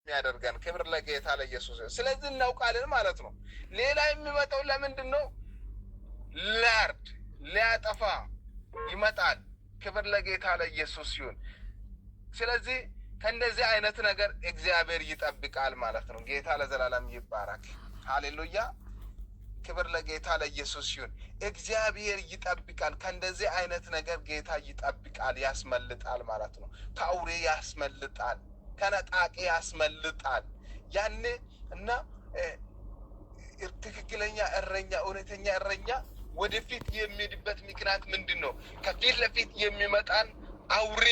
የሚያደርገን። ክብር ለጌታ ለኢየሱስ። ስለዚህ እናውቃለን ማለት ነው። ሌላ የሚመጣው ለምንድን ነው? ሊያርድ ሊያጠፋ ይመጣል። ክብር ለጌታ ለኢየሱስ ይሁን። ስለዚህ ከእንደዚህ አይነት ነገር እግዚአብሔር ይጠብቃል ማለት ነው። ጌታ ለዘላለም ይባረክ። ሃሌሉያ። ክብር ለጌታ ለኢየሱስ ይሁን። እግዚአብሔር ይጠብቃል። ከእንደዚህ አይነት ነገር ጌታ ይጠብቃል፣ ያስመልጣል ማለት ነው። ከአውሬ ያስመልጣል፣ ከነጣቂ ያስመልጣል። ያኔ እና ትክክለኛ እረኛ፣ እውነተኛ እረኛ ወደፊት የሚሄድበት ምክንያት ምንድን ነው? ከፊት ለፊት የሚመጣን አውሬ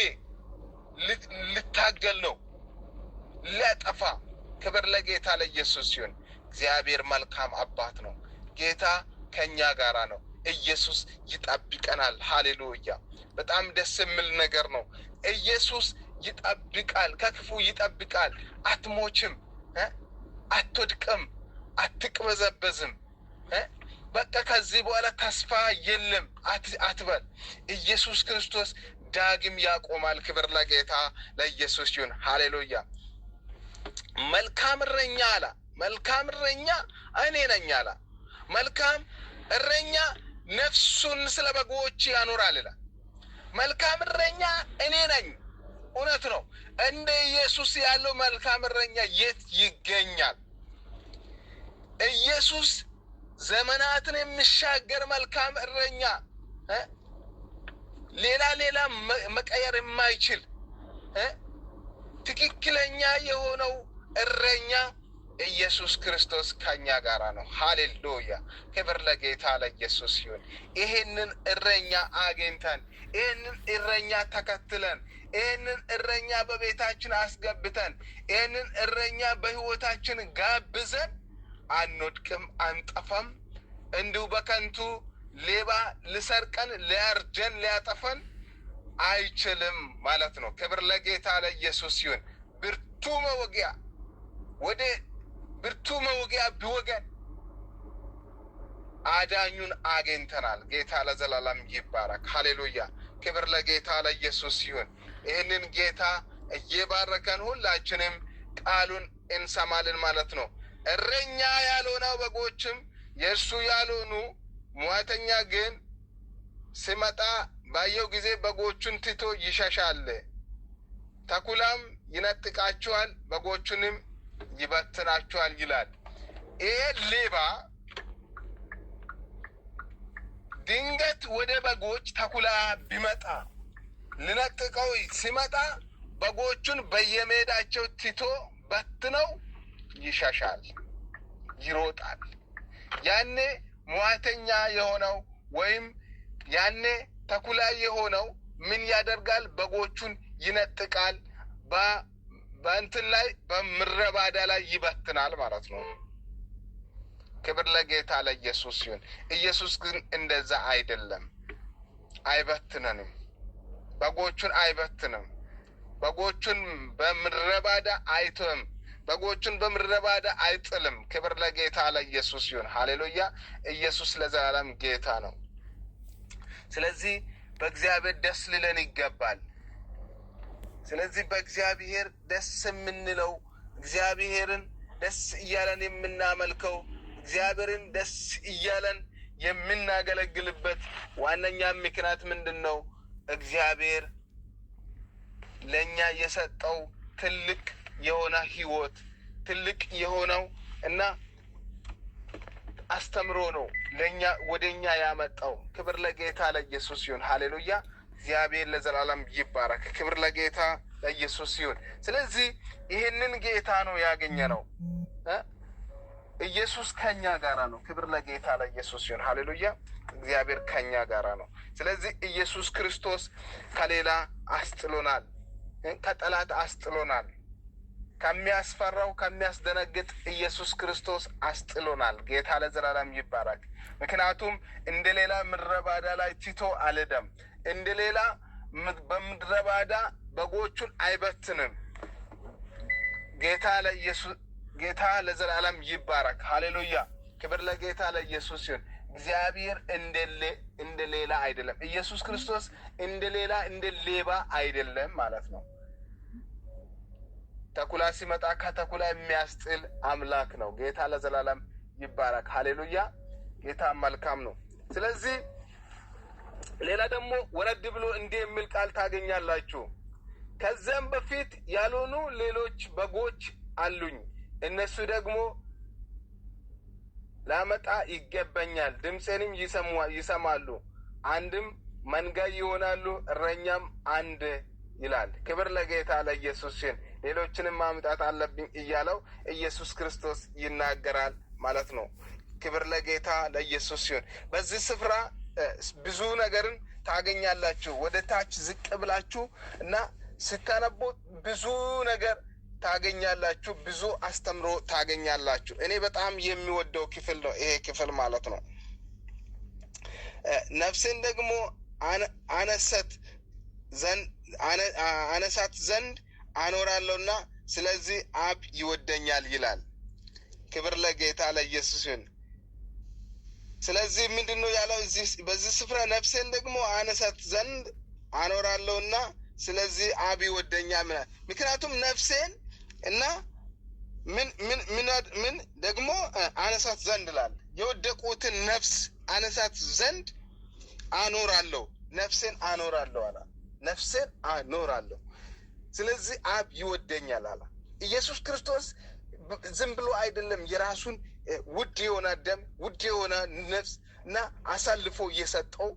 ልታገል ነው፣ ሊያጠፋ። ክብር ለጌታ ለኢየሱስ ይሁን። እግዚአብሔር መልካም አባት ነው። ጌታ ከኛ ጋራ ነው። ኢየሱስ ይጠብቀናል። ሃሌሉያ። በጣም ደስ የሚል ነገር ነው። ኢየሱስ ይጠብቃል፣ ከክፉ ይጠብቃል። አትሞችም፣ አትወድቅም፣ አትቅበዘበዝም። በቃ ከዚህ በኋላ ተስፋ የለም አትበል። ኢየሱስ ክርስቶስ ዳግም ያቆማል። ክብር ለጌታ ለኢየሱስ ይሁን። ሃሌሉያ። መልካም እረኛ አለ። መልካም እረኛ እኔ ነኝ አለ። መልካም እረኛ ነፍሱን ስለ በጎች ያኖራል ይላል። መልካም እረኛ እኔ ነኝ። እውነት ነው። እንደ ኢየሱስ ያለው መልካም እረኛ የት ይገኛል? ኢየሱስ ዘመናትን የሚሻገር መልካም እረኛ፣ ሌላ መቀየር የማይችል ትክክለኛ የሆነው እረኛ ኢየሱስ ክርስቶስ ከኛ ጋራ ነው። ሃሌሉያ። ክብር ለጌታ ለኢየሱስ ይሁን። ይሄንን እረኛ አግኝተን፣ ይሄንን እረኛ ተከትለን፣ ይሄንን እረኛ በቤታችን አስገብተን፣ ይሄንን እረኛ በህይወታችን ጋብዘን አንወድቅም፣ አንጠፋም። እንዲሁ በከንቱ ሌባ ልሰርቀን፣ ሊያርጀን፣ ሊያጠፈን አይችልም ማለት ነው። ክብር ለጌታ ለኢየሱስ ይሁን። ብርቱ መውጊያ ወደ ብርቱ መውጊያ ቢወገን አዳኙን አግኝተናል። ጌታ ለዘላለም ይባረክ። ሃሌሉያ። ክብር ለጌታ ለኢየሱስ ይሁን። ይህንን ጌታ እየባረከን ሁላችንም ቃሉን እንሰማልን ማለት ነው። እረኛ ያልሆነው በጎችም የእርሱ ያልሆኑ ሟተኛ ግን ሲመጣ ባየው ጊዜ በጎቹን ትቶ ይሸሻል። ተኩላም ይነጥቃቸዋል፣ በጎቹንም ይበትናቸዋል ይላል። ይሄ ሌባ ድንገት ወደ በጎች ተኩላ ቢመጣ ልነጥቀው ሲመጣ በጎቹን በየሜዳቸው ትቶ በትነው ይሸሻል፣ ይሮጣል። ያኔ ሟተኛ የሆነው ወይም ያኔ ተኩላ የሆነው ምን ያደርጋል? በጎቹን ይነጥቃል፣ በእንትን ላይ በምረባዳ ላይ ይበትናል ማለት ነው። ክብር ለጌታ ለኢየሱስ ይሁን። ኢየሱስ ግን እንደዛ አይደለም፣ አይበትነንም። በጎቹን አይበትንም። በጎቹን በምረባዳ አይተም፣ በጎቹን በምረባዳ አይጥልም። ክብር ለጌታ ለኢየሱስ ይሁን። ሃሌሉያ። ኢየሱስ ለዘላለም ጌታ ነው። ስለዚህ በእግዚአብሔር ደስ ሊለን ይገባል። ስለዚህ በእግዚአብሔር ደስ የምንለው፣ እግዚአብሔርን ደስ እያለን የምናመልከው፣ እግዚአብሔርን ደስ እያለን የምናገለግልበት ዋነኛ ምክንያት ምንድን ነው? እግዚአብሔር ለእኛ የሰጠው ትልቅ የሆነ ህይወት፣ ትልቅ የሆነው እና አስተምሮ ነው ለኛ ወደኛ ያመጣው። ክብር ለጌታ ለኢየሱስ ይሁን። ሃሌሉያ። እግዚአብሔር ለዘላለም ይባረክ። ክብር ለጌታ ለኢየሱስ ይሁን። ስለዚህ ይህንን ጌታ ነው ያገኘነው። ኢየሱስ ከኛ ጋራ ነው። ክብር ለጌታ ለኢየሱስ ይሁን። ሃሌሉያ። እግዚአብሔር ከኛ ጋራ ነው። ስለዚህ ኢየሱስ ክርስቶስ ከሌላ አስጥሎናል፣ ከጠላት አስጥሎናል። ከሚያስፈራው ከሚያስደነግጥ ኢየሱስ ክርስቶስ አስጥሎናል። ጌታ ለዘላለም ይባረክ። ምክንያቱም እንደ ሌላ ምድረ ባዳ ላይ ትቶ አልሄደም። እንደ ሌላ በምድረ ባዳ በጎቹን አይበትንም። ጌታ ለዘላለም ይባረክ። ሃሌሉያ። ክብር ለጌታ ለኢየሱስ ይሁን። እግዚአብሔር እንደ ሌላ አይደለም። ኢየሱስ ክርስቶስ እንደ ሌላ እንደ ሌባ አይደለም ማለት ነው። ተኩላ ሲመጣ ከተኩላ የሚያስጥል አምላክ ነው። ጌታ ለዘላለም ይባረክ። ሃሌሉያ። ጌታ መልካም ነው። ስለዚህ ሌላ ደግሞ ወረድ ብሎ እንዲህ የሚል ቃል ታገኛላችሁ። ከዚያም በፊት ያልሆኑ ሌሎች በጎች አሉኝ፣ እነሱ ደግሞ ላመጣ ይገባኛል፣ ድምፄንም ይሰማሉ፣ አንድም መንጋ ይሆናሉ፣ እረኛም አንድ ይላል። ክብር ለጌታ ለኢየሱስ ይሁን። ሌሎችንም ማምጣት አለብኝ እያለው ኢየሱስ ክርስቶስ ይናገራል ማለት ነው። ክብር ለጌታ ለኢየሱስ ይሁን። በዚህ ስፍራ ብዙ ነገርን ታገኛላችሁ። ወደ ታች ዝቅ ብላችሁ እና ስታነቡ ብዙ ነገር ታገኛላችሁ። ብዙ አስተምሮ ታገኛላችሁ። እኔ በጣም የሚወደው ክፍል ነው ይሄ ክፍል ማለት ነው። ነፍሴን ደግሞ አነሳት ዘንድ አኖራለሁና ስለዚህ አብ ይወደኛል ይላል። ክብር ለጌታ ለኢየሱስ ይሁን። ስለዚህ ምንድነው ያለው በዚህ ስፍራ? ነፍሴን ደግሞ አነሳት ዘንድ አኖራለሁና ስለዚህ አብ ይወደኛል። ምክንያቱም ነፍሴን እና ምን ደግሞ አነሳት ዘንድ ይላል። የወደቁትን ነፍስ አነሳት ዘንድ አኖራለሁ፣ ነፍሴን አኖራለሁ አለ። ነፍሴን አኖራለሁ ስለዚህ አብ ይወደኛል አለ። ኢየሱስ ክርስቶስ ዝም ብሎ አይደለም የራሱን ውድ የሆነ ደም ውድ የሆነ ነፍስ እና አሳልፎ እየሰጠው